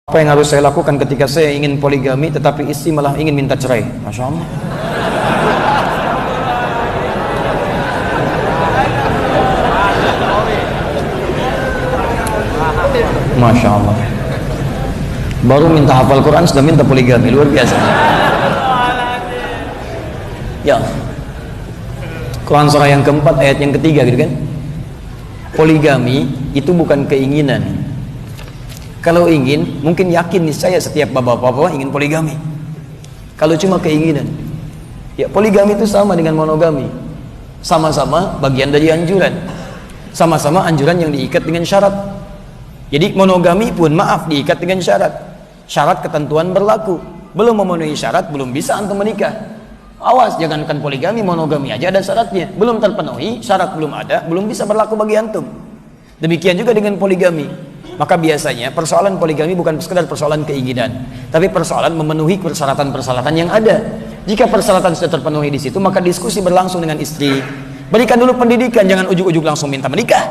Apa yang harus saya lakukan ketika saya ingin poligami tetapi istri malah ingin minta cerai? Masya Allah. Masya Allah. Baru minta hafal Quran sudah minta poligami, luar biasa. Ya. Quran surah yang keempat ayat yang ketiga gitu kan. Poligami itu bukan keinginan. Kalau ingin, mungkin yakin nih saya setiap bapak-bapak ingin poligami. Kalau cuma keinginan, ya poligami itu sama dengan monogami. Sama-sama bagian dari anjuran. Sama-sama anjuran yang diikat dengan syarat. Jadi monogami pun maaf diikat dengan syarat. Syarat ketentuan berlaku. Belum memenuhi syarat, belum bisa antum menikah. Awas, jangankan poligami, monogami aja ada syaratnya. Belum terpenuhi, syarat belum ada, belum bisa berlaku bagi antum. Demikian juga dengan poligami. Maka biasanya persoalan poligami bukan sekedar persoalan keinginan, tapi persoalan memenuhi persyaratan-persyaratan yang ada. Jika persyaratan sudah terpenuhi di situ, maka diskusi berlangsung dengan istri. Berikan dulu pendidikan, jangan ujuk-ujuk langsung minta menikah.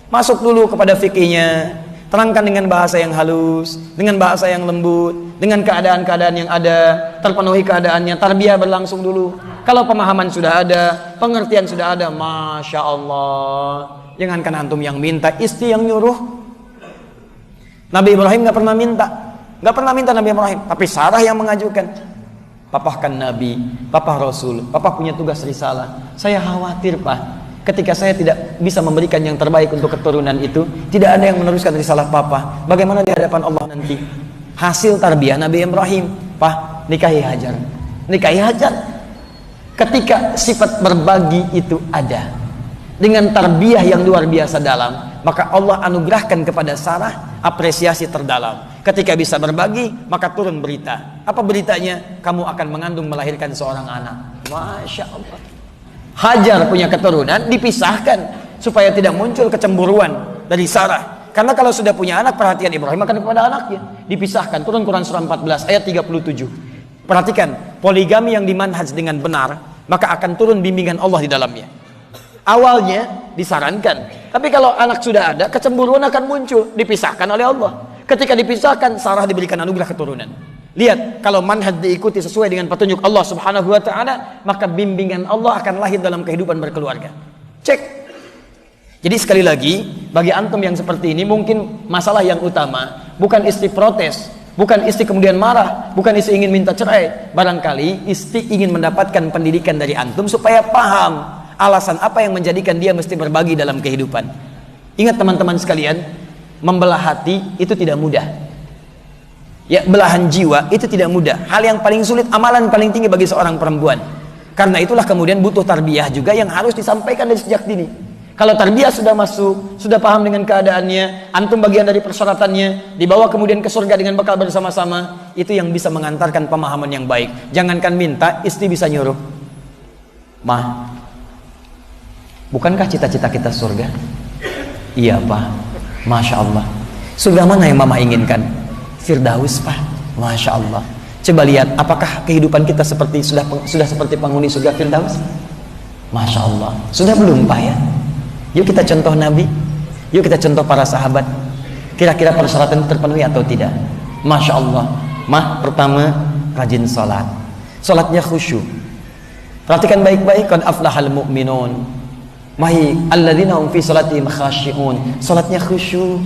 Masuk dulu kepada fikihnya, terangkan dengan bahasa yang halus, dengan bahasa yang lembut, dengan keadaan-keadaan yang ada, terpenuhi keadaannya, tarbiyah berlangsung dulu. Kalau pemahaman sudah ada, pengertian sudah ada, Masya Allah. Jangankan antum yang minta, istri yang nyuruh. Nabi Ibrahim nggak pernah minta Nabi Ibrahim, tapi Sarah yang mengajukan. Papa kan Nabi, Papa Rasul, Papa punya tugas risalah. Saya khawatir Pak, ketika saya tidak bisa memberikan yang terbaik untuk keturunan itu, tidak ada yang meneruskan risalah Papa. Bagaimana di hadapan Allah nanti? Hasil tarbiyah Nabi Ibrahim, Pak, nikahi Hajar. Nikahi Hajar. Ketika sifat berbagi itu ada, dengan tarbiyah yang luar biasa dalam, maka Allah anugerahkan kepada Sarah apresiasi terdalam. Ketika bisa berbagi, maka turun berita. Apa beritanya? Kamu akan mengandung melahirkan seorang anak. Masya Allah. Hajar punya keturunan dipisahkan supaya tidak muncul kecemburuan dari Sarah. Karena kalau sudah punya anak, perhatian Ibrahim akan kepada anaknya. Dipisahkan. Turun Quran surah 14 ayat 37. Perhatikan, poligami yang dimanhaj dengan benar, maka akan turun bimbingan Allah di dalamnya. Awalnya disarankan, tapi kalau anak sudah ada, kecemburuan akan muncul, dipisahkan oleh Allah. Ketika dipisahkan, Sarah diberikan anugerah keturunan. Lihat, kalau manhaj diikuti sesuai dengan petunjuk Allah Subhanahu wa Ta'ala, maka bimbingan Allah akan lahir dalam kehidupan berkeluarga. Cek. Jadi sekali lagi, bagi antum yang seperti ini, mungkin masalah yang utama bukan istri protes, bukan istri kemudian marah, bukan istri ingin minta cerai. Barangkali istri ingin mendapatkan pendidikan dari antum supaya paham alasan apa yang menjadikan dia mesti berbagi dalam kehidupan. Ingat teman-teman sekalian, membelah hati itu tidak mudah. Ya, belahan jiwa itu tidak mudah. Hal yang paling sulit, amalan paling tinggi bagi seorang perempuan. Karena itulah kemudian butuh tarbiyah juga yang harus disampaikan dari sejak dini. Kalau tarbiyah sudah masuk, sudah paham dengan keadaannya, antum bagian dari persyaratannya, dibawa kemudian ke surga dengan bekal bersama-sama, itu yang bisa mengantarkan pemahaman yang baik. Jangankan minta, istri bisa nyuruh. Mah, bukankah cita-cita kita surga? Iya Pak. Masya Allah. Surga mana yang Mama inginkan? Firdaus Pak. Masya Allah. Coba lihat, apakah kehidupan kita sudah seperti penghuni surga Firdaus? Masya Allah. Sudah belum Pak ya? Yuk kita contoh Nabi. Yuk kita contoh para sahabat. Kira-kira persyaratan terpenuhi atau tidak? Masya Allah. Mah, pertama, rajin sholat. Sholatnya khusyuk. Perhatikan baik-baik. Qad aflahal mu'minun. Mahi alladzina hum fi salatihim khashi'un. Salatnya khusyuk.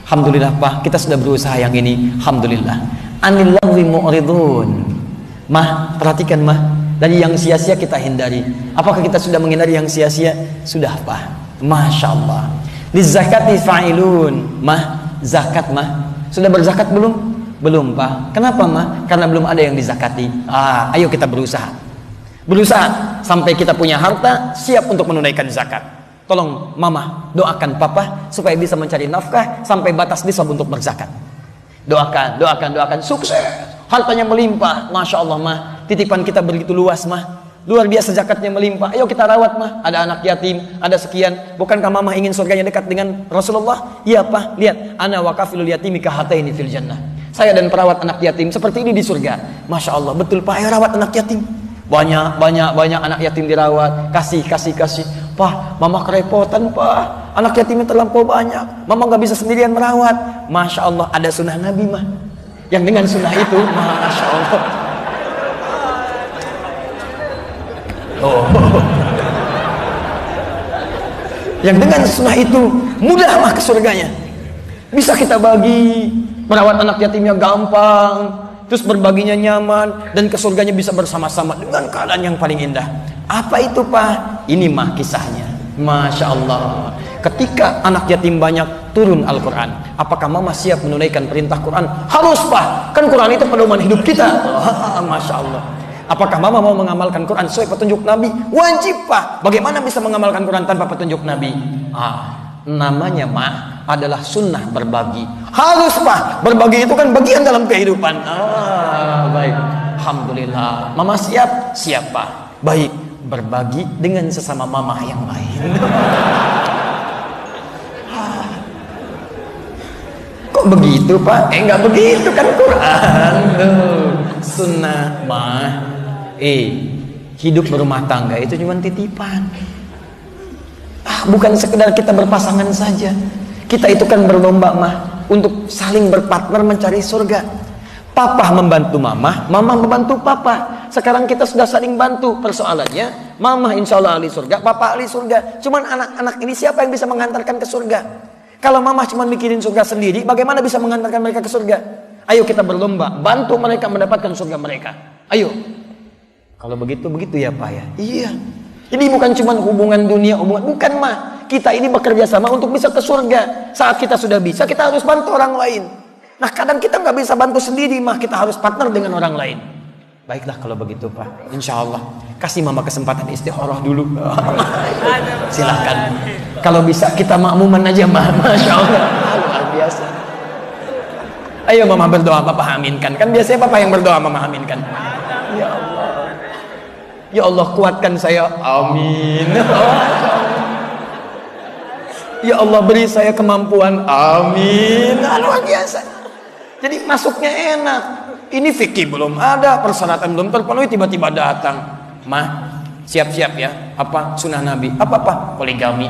Alhamdulillah Pak, kita sudah berusaha yang ini. Alhamdulillah. Anil lagwi mu'ridun. Mah, perhatikan Mah, dari yang sia-sia kita hindari. Apakah kita sudah menghindari yang sia-sia? Sudah Pak. Masya Allah. Lizakati fa'ilun. Mah, zakat Mah. Sudah berzakat belum? Belum Pak. Kenapa Mah? Karena belum ada yang dizakati. Ayo kita berusaha. Berusaha sampai kita punya harta, siap untuk menunaikan zakat. Tolong Mama doakan Papa supaya bisa mencari nafkah sampai batas nisab untuk berzakat. Doakan, sukses, hartanya melimpah. Masya Allah Mah, titipan kita begitu luas Mah, luar biasa zakatnya melimpah. Ayo kita rawat Mah, ada anak yatim, ada sekian. Bukankah Mama ingin surganya dekat dengan Rasulullah? Iya Pak, lihat, ana wa kafilul yatimi kahataini fil jannah. Saya dan perawat anak yatim seperti ini di surga. Masya Allah, betul Pak, ayo rawat anak yatim. Banyak anak yatim dirawat, kasih. Pak, Mama kerepotan Pak, anak yatimnya terlampau banyak, mama nggak bisa sendirian merawat. Masya Allah, ada sunnah Nabi mah, yang dengan sunnah itu, Masya Allah. Oh. Yang dengan sunnah itu mudah mah ke surganya. Bisa kita bagi, merawat anak yatimnya gampang, terus berbaginya nyaman, dan ke surganya bisa bersama-sama dengan keadaan yang paling indah. Apa itu Pak? Ini mah kisahnya. Masya Allah. Ketika anak yatim banyak, turun Al-Quran. Apakah mama siap menunaikan perintah Quran? Harus Pak, kan Quran itu pedoman hidup kita. Masya Allah. Apakah mama mau mengamalkan Quran sesuai petunjuk Nabi? Wajib Pak. Bagaimana bisa mengamalkan Quran tanpa petunjuk Nabi? Namanya mah adalah sunnah berbagi. Harus Pak, berbagi itu kan bagian dalam kehidupan. Baik, alhamdulillah. Mama siap? Siap Pak. Baik, berbagi dengan sesama mama yang lain. Kok begitu Pak? Enggak begitu kan Quran. Sunnah mah hidup berumah tangga itu cuma titipan. Bukan sekedar kita berpasangan saja. Kita itu kan berlomba mah untuk saling berpartner mencari surga. Papa membantu mama, mama membantu papa. Sekarang kita sudah saling bantu. Persoalannya, mama insya Allah ahli surga, papa ahli surga. Cuman anak-anak ini siapa yang bisa mengantarkan ke surga? Kalau mama cuma mikirin surga sendiri, bagaimana bisa mengantarkan mereka ke surga? Ayo kita berlomba, bantu mereka mendapatkan surga mereka. Ayo. Kalau begitu ya Pak ya. Iya. Ini bukan cuma hubungan dunia, bukan mah. Kita ini bekerja sama untuk bisa ke surga. Saat kita sudah bisa, kita harus bantu orang lain. Nah kadang kita nggak bisa bantu sendiri mah, kita harus partner dengan orang lain. Baiklah kalau begitu Pak, insya Allah kasih mama kesempatan istikharah dulu. Silahkan. Kalau bisa kita makmuman aja mah, Masya Allah. Luar biasa. Ayo mama berdoa, papa aminkan. Kan biasanya papa yang berdoa, mama aminkan. Ya Allah, ya Allah kuatkan saya, amin. Ya Allah beri saya kemampuan, amin. Luar biasa. Jadi masuknya enak. Ini fikih belum ada, persyaratan belum terpenuhi, tiba-tiba datang. Mah, siap-siap ya. Apa sunnah Nabi? Apa? Poligami.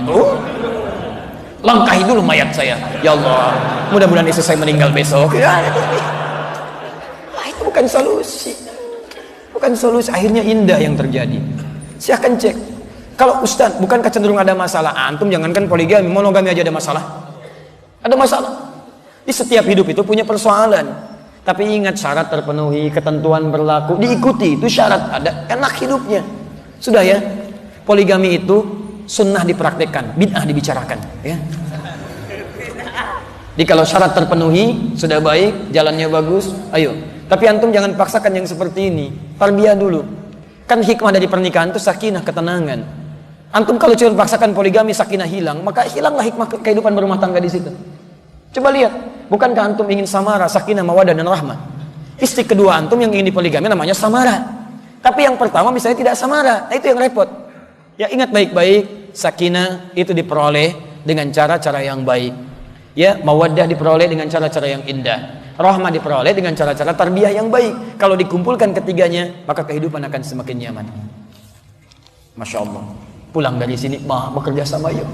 Langkahi dulu mayat saya. Ya Allah, mudah-mudahan istri saya meninggal besok. Itu bukan solusi. Bukan solusi. Akhirnya indah yang terjadi. Silahkan cek. Kalau Ustaz, bukankah cenderung ada masalah? Antum jangankan poligami, monogami aja ada masalah. Ada masalah. Di setiap hidup itu punya persoalan. Tapi ingat syarat terpenuhi, ketentuan berlaku, diikuti, itu syarat ada, enak hidupnya. Sudah ya, poligami itu sunnah dipraktekkan, bid'ah dibicarakan. Ya. Jadi kalau syarat terpenuhi, sudah baik, jalannya bagus, ayo. Tapi antum jangan paksakan yang seperti ini, tarbiyah dulu. Kan hikmah dari pernikahan itu sakinah, ketenangan. Antum kalau cuma paksakan poligami, sakinah hilang, maka hilanglah hikmah kehidupan berumah tangga di situ. Coba lihat, bukankah antum ingin samara, sakinah, mawadah dan rahmah? Istri kedua antum yang ingin dipoligami namanya samara. Tapi yang pertama misalnya tidak samara, nah itu yang repot. Ya ingat baik-baik, sakinah itu diperoleh dengan cara-cara yang baik. Ya, mawadah diperoleh dengan cara-cara yang indah. Rahmah diperoleh dengan cara-cara tarbiyah yang baik. Kalau dikumpulkan ketiganya, maka kehidupan akan semakin nyaman. Masya Allah. Pulang dari sini, bekerja sama yuk.